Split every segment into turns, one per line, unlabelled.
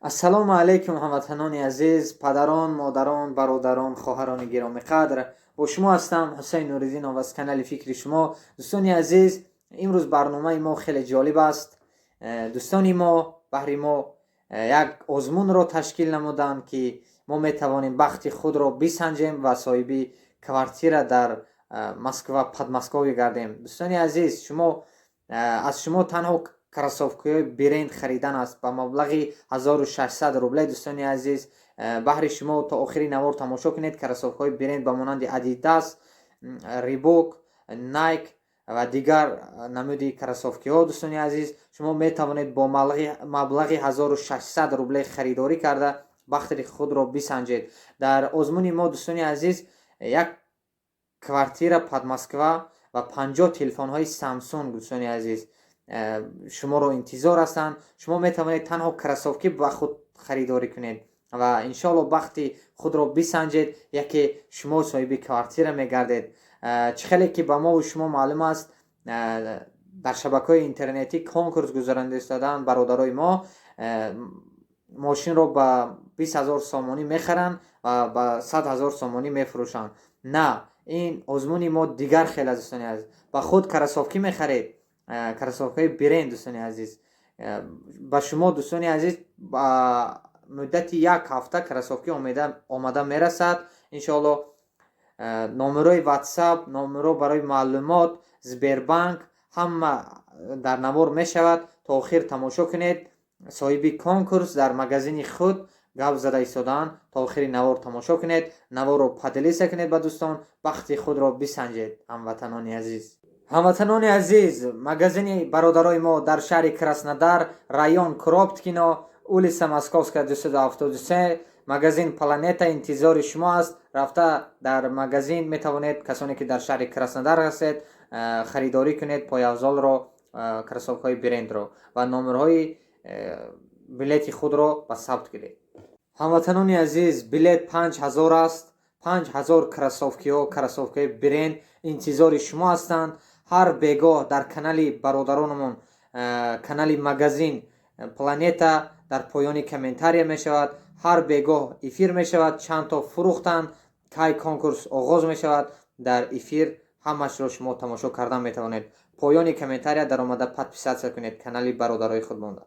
ассалому алайкум ҳамватанони азиз, падарон, модарон, бародарон, хоҳарони гиромиқадр. бо шумо ҳастам Ҳусайн Нуриддинов аз канали Фикри Шумо. дӯстони азиз, имрӯз барномаи мо хеле ҷолиб аст. дӯстони мо баҳри мо як озмунро ташкил намуданд ки мо метавонем бахти худро бисанҷем ва соҳиби квартира дар Москва, Подмосковье гардем. дӯстони азиз, аз шумо танҳо кроссовкаҳои бренд харидан аст ба маблағи 1600 рублей. дӯстони азиз, баҳри шумо то охири навор тамошо кунед. кроссовкаҳои бренд ба монанди Adidas, Reebok, Nike ва дигар намуди кроссовкиҳо. дӯстони азиз, шумо метавонед бо маблағи 1600 рублей харидорӣ карда бахти худро бисанҷед. дар озмуни мо дӯстони азиз, як квартира Подмосква ва 50 телефонҳои Samsung дӯстони азиз шуморо интизор ҳастанд. шумо метавонед танҳо кроссовки ба худ харидорӣ кунед ва иншоалло бахти худро бисанҷед, яке шумо соҳиби квартира мегардед. чӣ хеле ки ба мову шумо маълум аст, дар шабакаҳои интернетӣ конкурс гузаронда истодаанд бародарои мо. мошинро ба 20,000 сомонӣ мехаранд ва ба 100,000 сомонӣ мефурӯшанд. на, ин озмуни мо дигар хел аст дӯстони азиз. ба худ кроссовки мехаред, кроссовкаҳои бренд. дӯстони азиз, ба шумо дӯстони азиз ба муддати як ҳафта кроссовки омада мерасад. иншоалло номерои WhatsApp, номеро барои маълумот, Сбербанк ҳама дар навор мешавад. то охир тамошо кунед. соҳиби конкурс дар магазини худ гап зада истодаанд. то охири навор тамошо кунед, наворро падилиса кунед ба дӯстон, бахти худро бисанҷед. ҳамватанони азиз, ҳамватанони азиз, магазини бародарои мо дар шаҳри Краснодар, район Куропткино, улица Московская 273, магазин Планета интизори шумо аст. рафта дар магазин метавонед, касоне ки дар шаҳри Краснодар ҳастед, харидорӣ кунед пояфзолро, кроссовкаҳои брендро ва номерҳои билети худро ба сабт гиред. ҳамватанони азиз, билет 5000 аст. 5000 кроссовкаҳои бренд интизори шумо ҳастанд. ҳар бегоҳ дар канали бародаронамон, канали магазин Планета дар поёни комментария мешавад. ҳар бегоҳ эфир мешавад, чандто фурӯхтанд, кай конкурс оғоз мешавад. дар эфир ҳамашро шумо тамошо кардан метавонед. поёни комментария дар омада подписатсия кунед канали бародарои худ монда.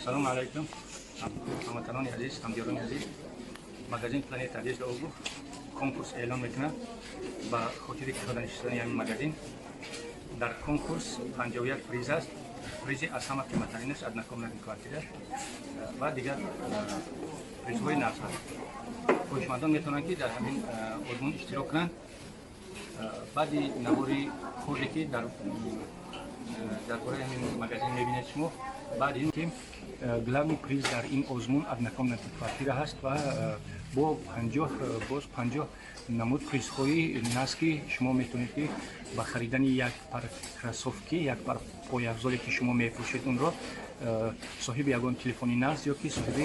салому алайкум ҳамватанони азиз, ҳамдиёрони азиз. магазин Планета Одежда Обув конкурс эълон мекунад ба хотири кушода нишистани ҳамин магазин. дар конкурс 51 приз аст. призи аз ҳама қиматтарин аст, однокомнатни квартира ва дигар призҳои нағз аст. хоҳишмандон метавонанд ки дар ҳамин озмун иштирок кунанд. баъди навори хурде ки дар бораи ҳамин магазин мебинед шумо, баъд ин ки главный приз дар ин озмун однокомнатни квартира ҳаст ва бо 50 намуд призҳои наст ки шумо метавонед ки ба харидани як пар кроссовки, як пар пояфзоле ки шумо мефурӯшед онро соҳиби ягон телефони нағз ё ки соҳиби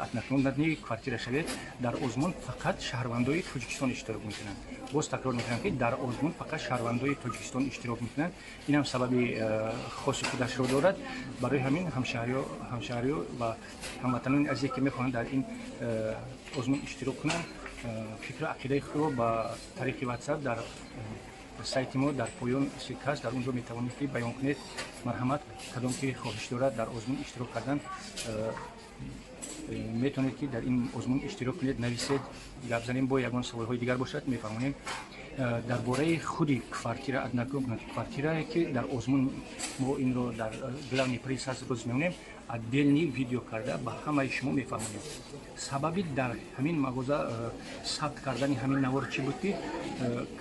однокомнатни квартира шавед. дар озмун фақат шаҳрвандои Тоҷикистон иштирок мекунанд. боз такрор мекунам ки дар озмун фақат шаҳрвандои Тоҷикистон иштирок мекунанд. инам сабаби хоси худашро дорад. барои ҳамин ҳамшаҳриё ва ҳамватанони азизе ки мехоҳанд дар ин озмун иштирок кунанд, фикру ақидаи худро ба тариқи WhatsApp дар сайти мо дар поён силкаст, дар онҷо метавонед ки баён кунед. марҳамат, кадом ки хоҳиш дорад дар озмун иштирок кардан, метавонед ки дар ин озмун иштирок кунед, нависед, гап занем. бо ягон саволҳои дигар бошад мефармонем. дар бораи худи квартира, однокомнатни квартирае ки дар озмун мо инро дар главни приз ҳаст рӯз меонем, отдельни видео карда ба ҳамаи шумо мефармонем. сабаби дар ҳамин мағоза сабт кардани ҳамин навор чӣ буд ки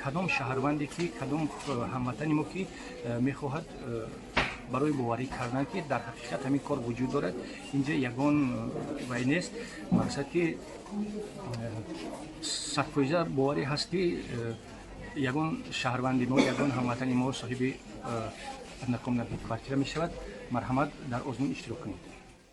кадом шаҳрванде ки кадом ҳамватани мо ки мехоҳад барои боварӣ кардан ки дар ҳақиқат ҳамин кор вуҷуд дорад. инҷа ягон вай нест, мақсад ки 100% боварӣ ҳаст ки ягон шаҳрванди мо, ягон ҳамватани мо соҳиби однокомнатни квартира мешавад. марҳамат, дар озмун иштирок кунед.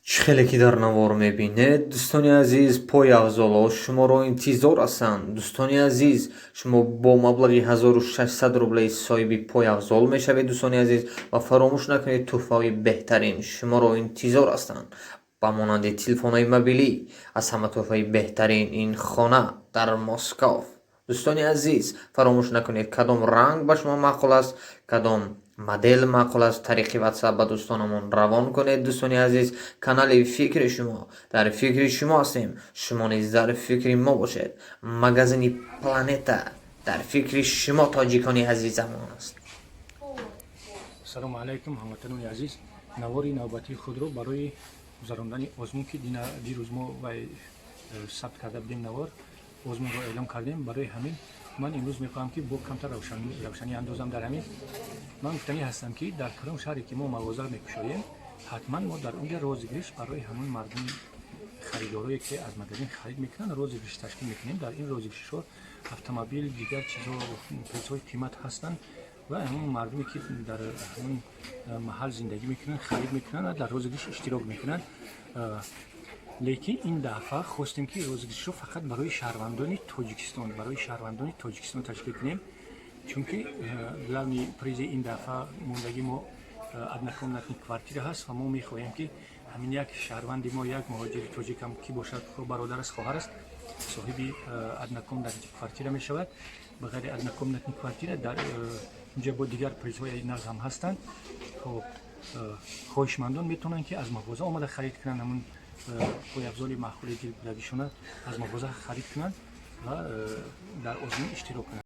چه خیلی که در نوار میبینید دوستانی عزیز پای افضال شما را انتظار هستند. دوستانی عزیز شما با مبلغ 1600 روبل صاحب پای افضال میشوید دوستانی عزیز و فراموش نکنید تحفه بهترین شما را انتظار هستند با مانند تلفن های موبیلی از همه تحفه بهترین این خانه در مسکو. دوستانی عزیز فراموش نکنید کدام رنگ به شما معقول است کدام مدل معقول است طریق واتساپ به دوستانمون روان کنید. دوستانی عزیز کانال فکر شما در فکر شما هستیم شما نیز در فکر ما باشید. مگزین پلانتا در فکر شما تاجیکانی عزیزمان است.
سلام علیکم هموطنان عزیز. نواری نوبتی خود رو برای گذراندن آزمون که دیروز ما ثبت کرده بودیم نوار آزمون رو اعلام کردیم. برای همین من امروز میخواهم که با کمتر روشنی اندازم در همین من گفتنی هستم که در کدام شهری که ما مغازه میکشاییم حتما ما در اونجا روزگیریش برای همون مردم خریدارایی که از مغازه خرید میکنن روزگیریش تشکیل میکنیم. در این روزگیریش رو اتومبیل دیگر چیزا پرس‌های قیمت هستند و همون مردمی که در همون محل زندگی میکنن خرید میکنن و در روزگیریش اشتراک میکنن. لیکن این دفعه خواستیم که روزگیریش رو فقط برای شهروندان تاجیکستان تشکیل کنیم چون که لانی پریز این دفعه موندگی ما ادنکم نتنی کوارتیر هست و ما میخواهیم که همین یک شهروندی ما یک مهاجر تاجیک هم که باشد برادر است خواهر است صاحب ادنکم نتنی کوارتیر می شود. بغیر ادنکم نتنی کوارتیر در اینجا با دیگر پریزهای نرخ هم هستند. خواهشمندان میتونن که از مغازه آمده خرید کنن همون پای افضال معقول دلبودگیشون از مغازه خرید کنن و در آزمون اشتراک کنن.